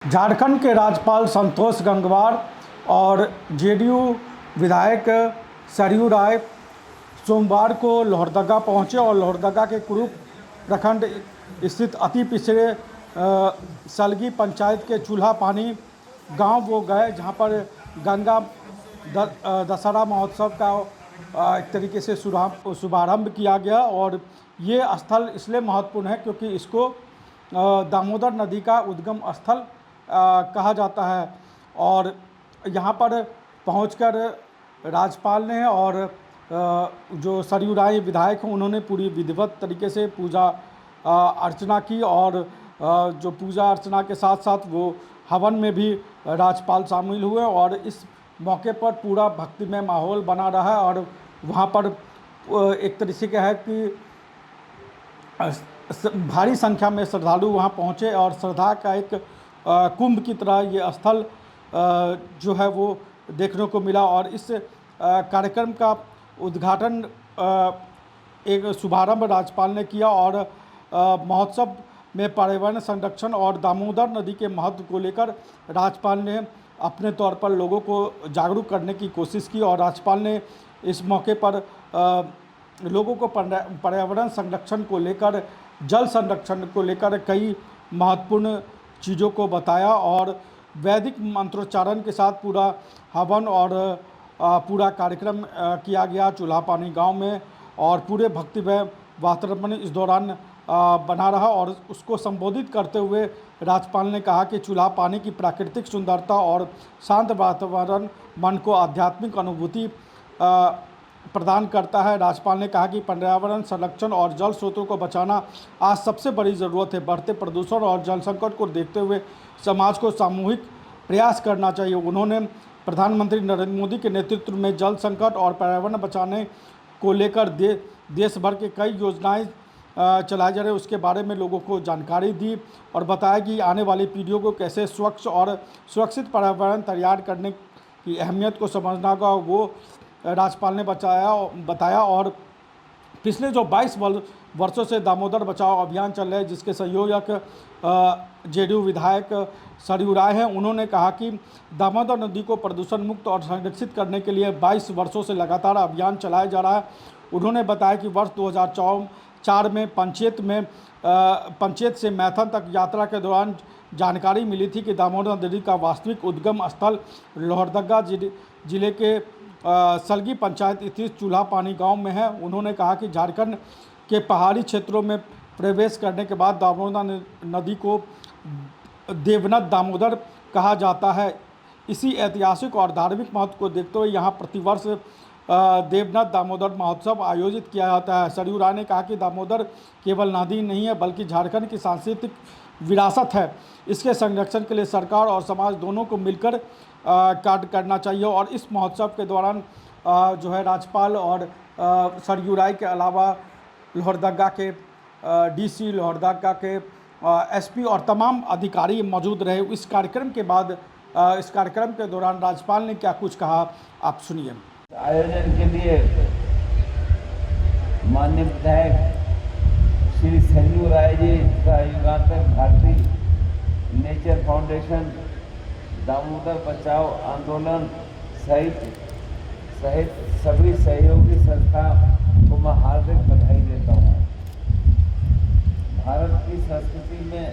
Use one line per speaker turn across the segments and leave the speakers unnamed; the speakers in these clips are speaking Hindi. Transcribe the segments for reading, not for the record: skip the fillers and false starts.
झारखंड के राज्यपाल संतोष गंगवार और जेडीयू विधायक सरयू राय सोमवार को लोहरदगा पहुंचे और लोहरदगा के कुरूप प्रखंड स्थित अति पिछड़े सलगी पंचायत के चूल्हा पानी गांव वो गए, जहां पर गंगा दशहरा महोत्सव का एक तरीके से शुभारंभ किया गया। और ये स्थल इसलिए महत्वपूर्ण है क्योंकि इसको दामोदर नदी का उद्गम स्थल कहा जाता है। और यहाँ पर पहुंचकर राज्यपाल ने और जो सरयू राय विधायक हैं उन्होंने पूरी विधिवत तरीके से पूजा अर्चना की। और जो पूजा अर्चना के साथ साथ वो हवन में भी राज्यपाल शामिल हुए और इस मौके पर पूरा भक्तिमय माहौल बना रहा है। और वहाँ पर एक तरीके का है कि भारी संख्या में श्रद्धालु वहाँ पहुँचे और श्रद्धा का एक कुंभ की तरह ये स्थल जो है वो देखने को मिला। और इस कार्यक्रम का उद्घाटन एक शुभारंभ राज्यपाल ने किया और महोत्सव में पर्यावरण संरक्षण और दामोदर नदी के महत्व को लेकर राज्यपाल ने अपने तौर पर लोगों को जागरूक करने की कोशिश की। और राज्यपाल ने इस मौके पर लोगों को पर्यावरण संरक्षण को लेकर, जल संरक्षण को लेकर कई महत्वपूर्ण चीज़ों को बताया और वैदिक मंत्रोच्चारण के साथ पूरा हवन और पूरा कार्यक्रम किया गया चूल्हा पानी गांव में। और पूरे भक्तिमय वातावरण इस दौरान बना रहा। और उसको संबोधित करते हुए राज्यपाल ने कहा कि चूल्हा पानी की प्राकृतिक सुंदरता और शांत वातावरण मन को आध्यात्मिक अनुभूति प्रदान करता है। राज्यपाल ने कहा कि पर्यावरण संरक्षण और जल स्रोतों को बचाना आज सबसे बड़ी ज़रूरत है। बढ़ते प्रदूषण और जल संकट को देखते हुए समाज को सामूहिक प्रयास करना चाहिए। उन्होंने प्रधानमंत्री नरेंद्र मोदी के नेतृत्व में जल संकट और पर्यावरण बचाने को लेकर देश भर के कई योजनाएं चलाए जा रहे हैं उसके बारे में लोगों को जानकारी दी और बताया कि आने वाली पीढ़ियों को कैसे स्वच्छ और सुरक्षित पर्यावरण तैयार करने की अहमियत को समझना होगा, वो राज्यपाल ने बताया। और पिछले जो 22 वर्षों से दामोदर बचाओ अभियान चल रहा है, जिसके संयोजक जेडीयू विधायक सरयू राय हैं, उन्होंने कहा कि दामोदर नदी को प्रदूषण मुक्त और संरक्षित करने के लिए 22 वर्षों से लगातार अभियान चलाया जा रहा है। उन्होंने बताया कि वर्ष 2004 में पंचेत से मैथन तक यात्रा के दौरान जानकारी मिली थी कि दामोदर नदी का वास्तविक उद्गम स्थल लोहरदगा जिले के सलगी पंचायत स्थित चूल्हा पानी गांव में है। उन्होंने कहा कि झारखंड के पहाड़ी क्षेत्रों में प्रवेश करने के बाद दामोदर नदी को देवनद दामोदर कहा जाता है। इसी ऐतिहासिक और धार्मिक महत्व को देखते हुए यहाँ प्रतिवर्ष देवनद दामोदर महोत्सव आयोजित किया जाता है। सरयू राय ने कहा कि दामोदर केवल नदी नहीं है बल्कि झारखंड की सांस्कृतिक विरासत है। इसके संरक्षण के लिए सरकार और समाज दोनों को मिलकर कार्य करना चाहिए। और इस महोत्सव के दौरान जो है राज्यपाल और सरयू राय के अलावा लोहरदगा के डीसी, लोहरदगा के एसपी और तमाम अधिकारी मौजूद रहे। इस कार्यक्रम के बाद इस कार्यक्रम के दौरान राज्यपाल ने क्या कुछ कहा, आप सुनिए।
आयोजन के लिए माननीय विधायक श्री सरयू राय जी का युगांतर भारतीय नेचर फाउंडेशन, दामोदर बचाओ आंदोलन सहित सभी सहयोगी संस्था को मैं हार्दिक बधाई देता हूँ। भारत की संस्कृति में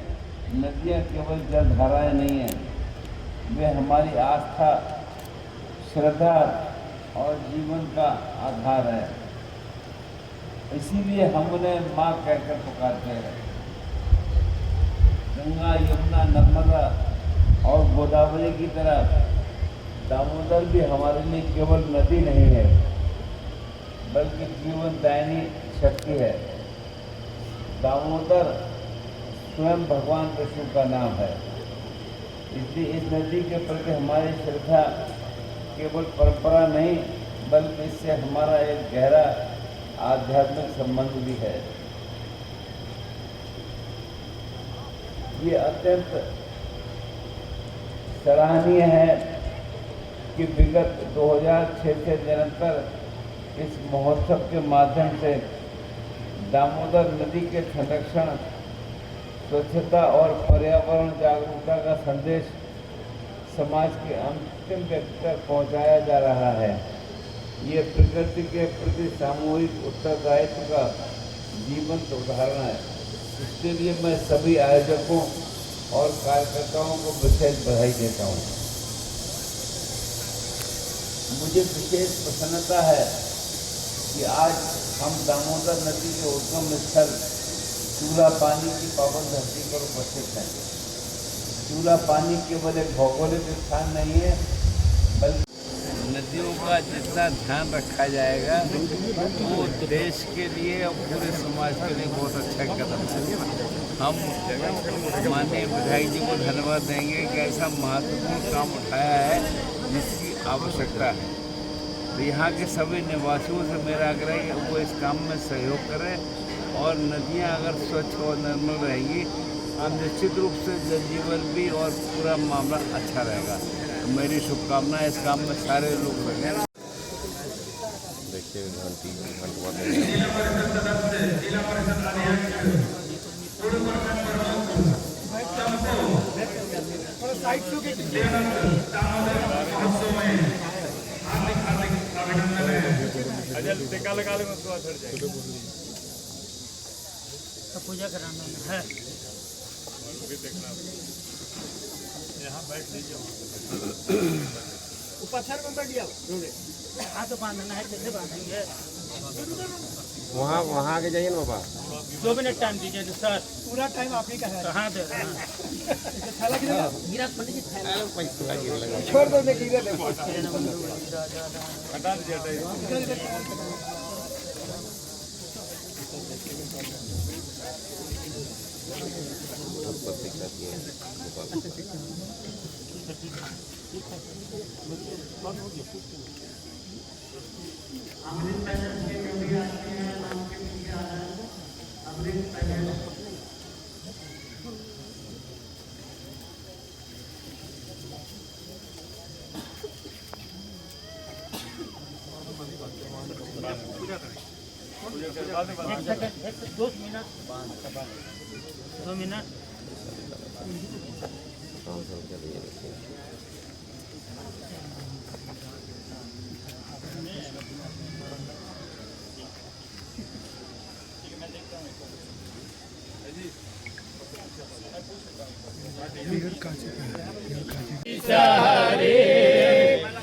नदियाँ केवल जलधाराएं नहीं हैं, वे हमारी आस्था, श्रद्धा और जीवन का आधार है। इसीलिए हम उन्हें माँ कहकर पुकारते हैं। गंगा, यमुना, नर्मदा और गोदावरी की तरह दामोदर भी हमारे लिए केवल नदी नहीं है बल्कि जीवनदायिनी शक्ति है। दामोदर स्वयं भगवान विष्णु का नाम है। इसलिए इस नदी के प्रति हमारी श्रद्धा केवल परंपरा नहीं बल्कि इससे हमारा एक गहरा आध्यात्मिक संबंध भी है। ये अत्यंत सराहनीय है कि विगत 2006 से निरंतर इस महोत्सव के माध्यम से दामोदर नदी के संरक्षण स्वच्छता और पर्यावरण जागरूकता का संदेश समाज के अंतिम व्यक्ति तक पहुंचाया जा रहा है। ये प्रकृति के प्रति सामूहिक उत्तरदायित्व का जीवंत उदाहरण है। इसके लिए मैं सभी आयोजकों और कार्यकर्ताओं को विशेष बधाई देता हूँ। मुझे विशेष प्रसन्नता है कि आज हम दामोदर नदी के उद्गम स्थल चूला पानी की पावन धरती पर उपस्थित हैं। चूला पानी केवल एक भौगोलिक स्थान नहीं है, बल्कि नदियों का जितना ध्यान रखा जाएगा वो देश के लिए और पूरे समाज के लिए बहुत अच्छा कदम है। हम माननीय विधायक जी को धन्यवाद देंगे कि ऐसा महत्वपूर्ण काम उठाया है जिसकी आवश्यकता है। तो यहाँ के सभी निवासियों से मेरा आग्रह है कि वो इस काम में सहयोग करें और नदियाँ अगर स्वच्छ और निर्मल रहेंगी तो निश्चित रूप से जनजीवन भी और पूरा मामला अच्छा रहेगा। तो मेरी शुभकामनाएं इस काम में सारे लोग लगे।
पूजा कराना है।
यहाँ बैठ लीजिए।
पत्थर में बैठ जाओ। हाथ तो बांधना है, कैसे बांधेंगे?
वहाँ आगे जाइए ना बाबा।
2 मिनट टाइम दीजिए सर।
पूरा टाइम आप ही का है।
कहाँ दे रहे हैं?
थैला किधर?
गिरा पंडित जी थैला।
छोड़ दो, नहीं गिरा देखो।
हटा दीजिए।
दो मिनट।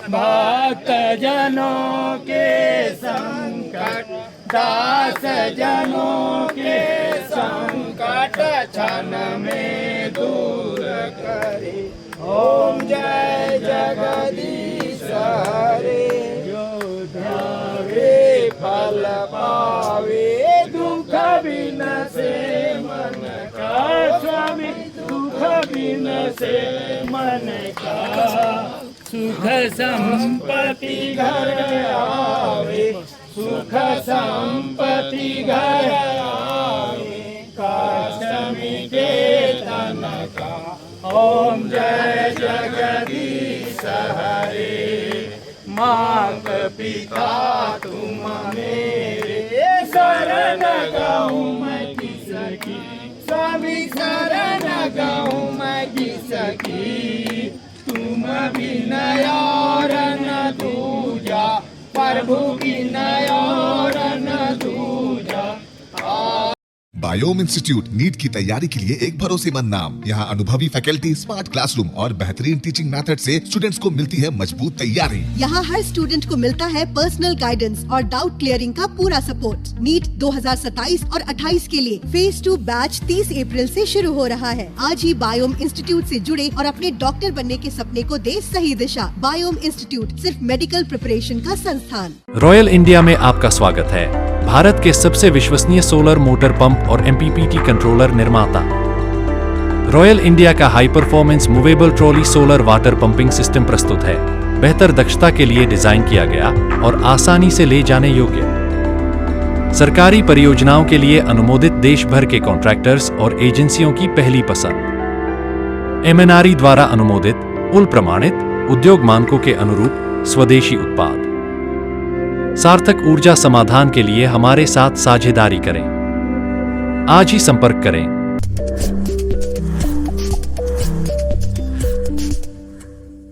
भक्त जनों के संकट, दास जनों के संकट क्षण में दूर करे। ओम जय जगदीश हरे। जो ध्यावे फल पावे, दुख बिन से मन का स्वामी, दुख बिन से मन का। सुख संपत्ति घर आवे, सुख संपत्ति घर आवे, कष्ट मिटे तन का। ओम जय जगदीश हरे। मात पिता तुम मेरे, शरण गाऊं मैं किसकी, स्वामी शरण गाऊं मैं किसकी। तुम विनय और न दूजा, प्रभु विनय और न दूजा।
बायोम इंस्टीट्यूट नीट की तैयारी के लिए एक भरोसेमंद नाम। यहाँ अनुभवी फैकल्टी, स्मार्ट क्लासरूम और बेहतरीन टीचिंग मेथड से स्टूडेंट्स को मिलती है मजबूत तैयारी।
यहाँ हर स्टूडेंट को मिलता है पर्सनल गाइडेंस और डाउट क्लियरिंग का पूरा सपोर्ट। नीट 2027 और 28 के लिए फेज 2 बैच 30 अप्रैल से शुरू हो रहा है। आज ही बायोम इंस्टीट्यूट से जुड़े और अपने डॉक्टर बनने के सपने को दे सही दिशा। बायोम इंस्टीट्यूट सिर्फ मेडिकल प्रिपरेशन का संस्थान।
रॉयल इंडिया में आपका स्वागत है। भारत के सबसे विश्वसनीय सोलर मोटर पंप और MPPT कंट्रोलर निर्माता। रॉयल इंडिया का high performance movable trolley solar water pumping system प्रस्तुत है। बेहतर दक्षता के लिए डिजाइन किया गया और आसानी से ले जाने योग्य। सरकारी परियोजनाओं के लिए अनुमोदित देश भर के कॉन्ट्रैक्टर्स और एजेंसियों की पहली पसंद। MNRE द्वारा अनुमोदित, उल प्रमाणित, उद्योग मानकों के अनुरूप स्वदेशी उत्पाद। सार्थक ऊर्जा समाधान के लिए हमारे साथ साझेदारी करें। आज ही संपर्क करें।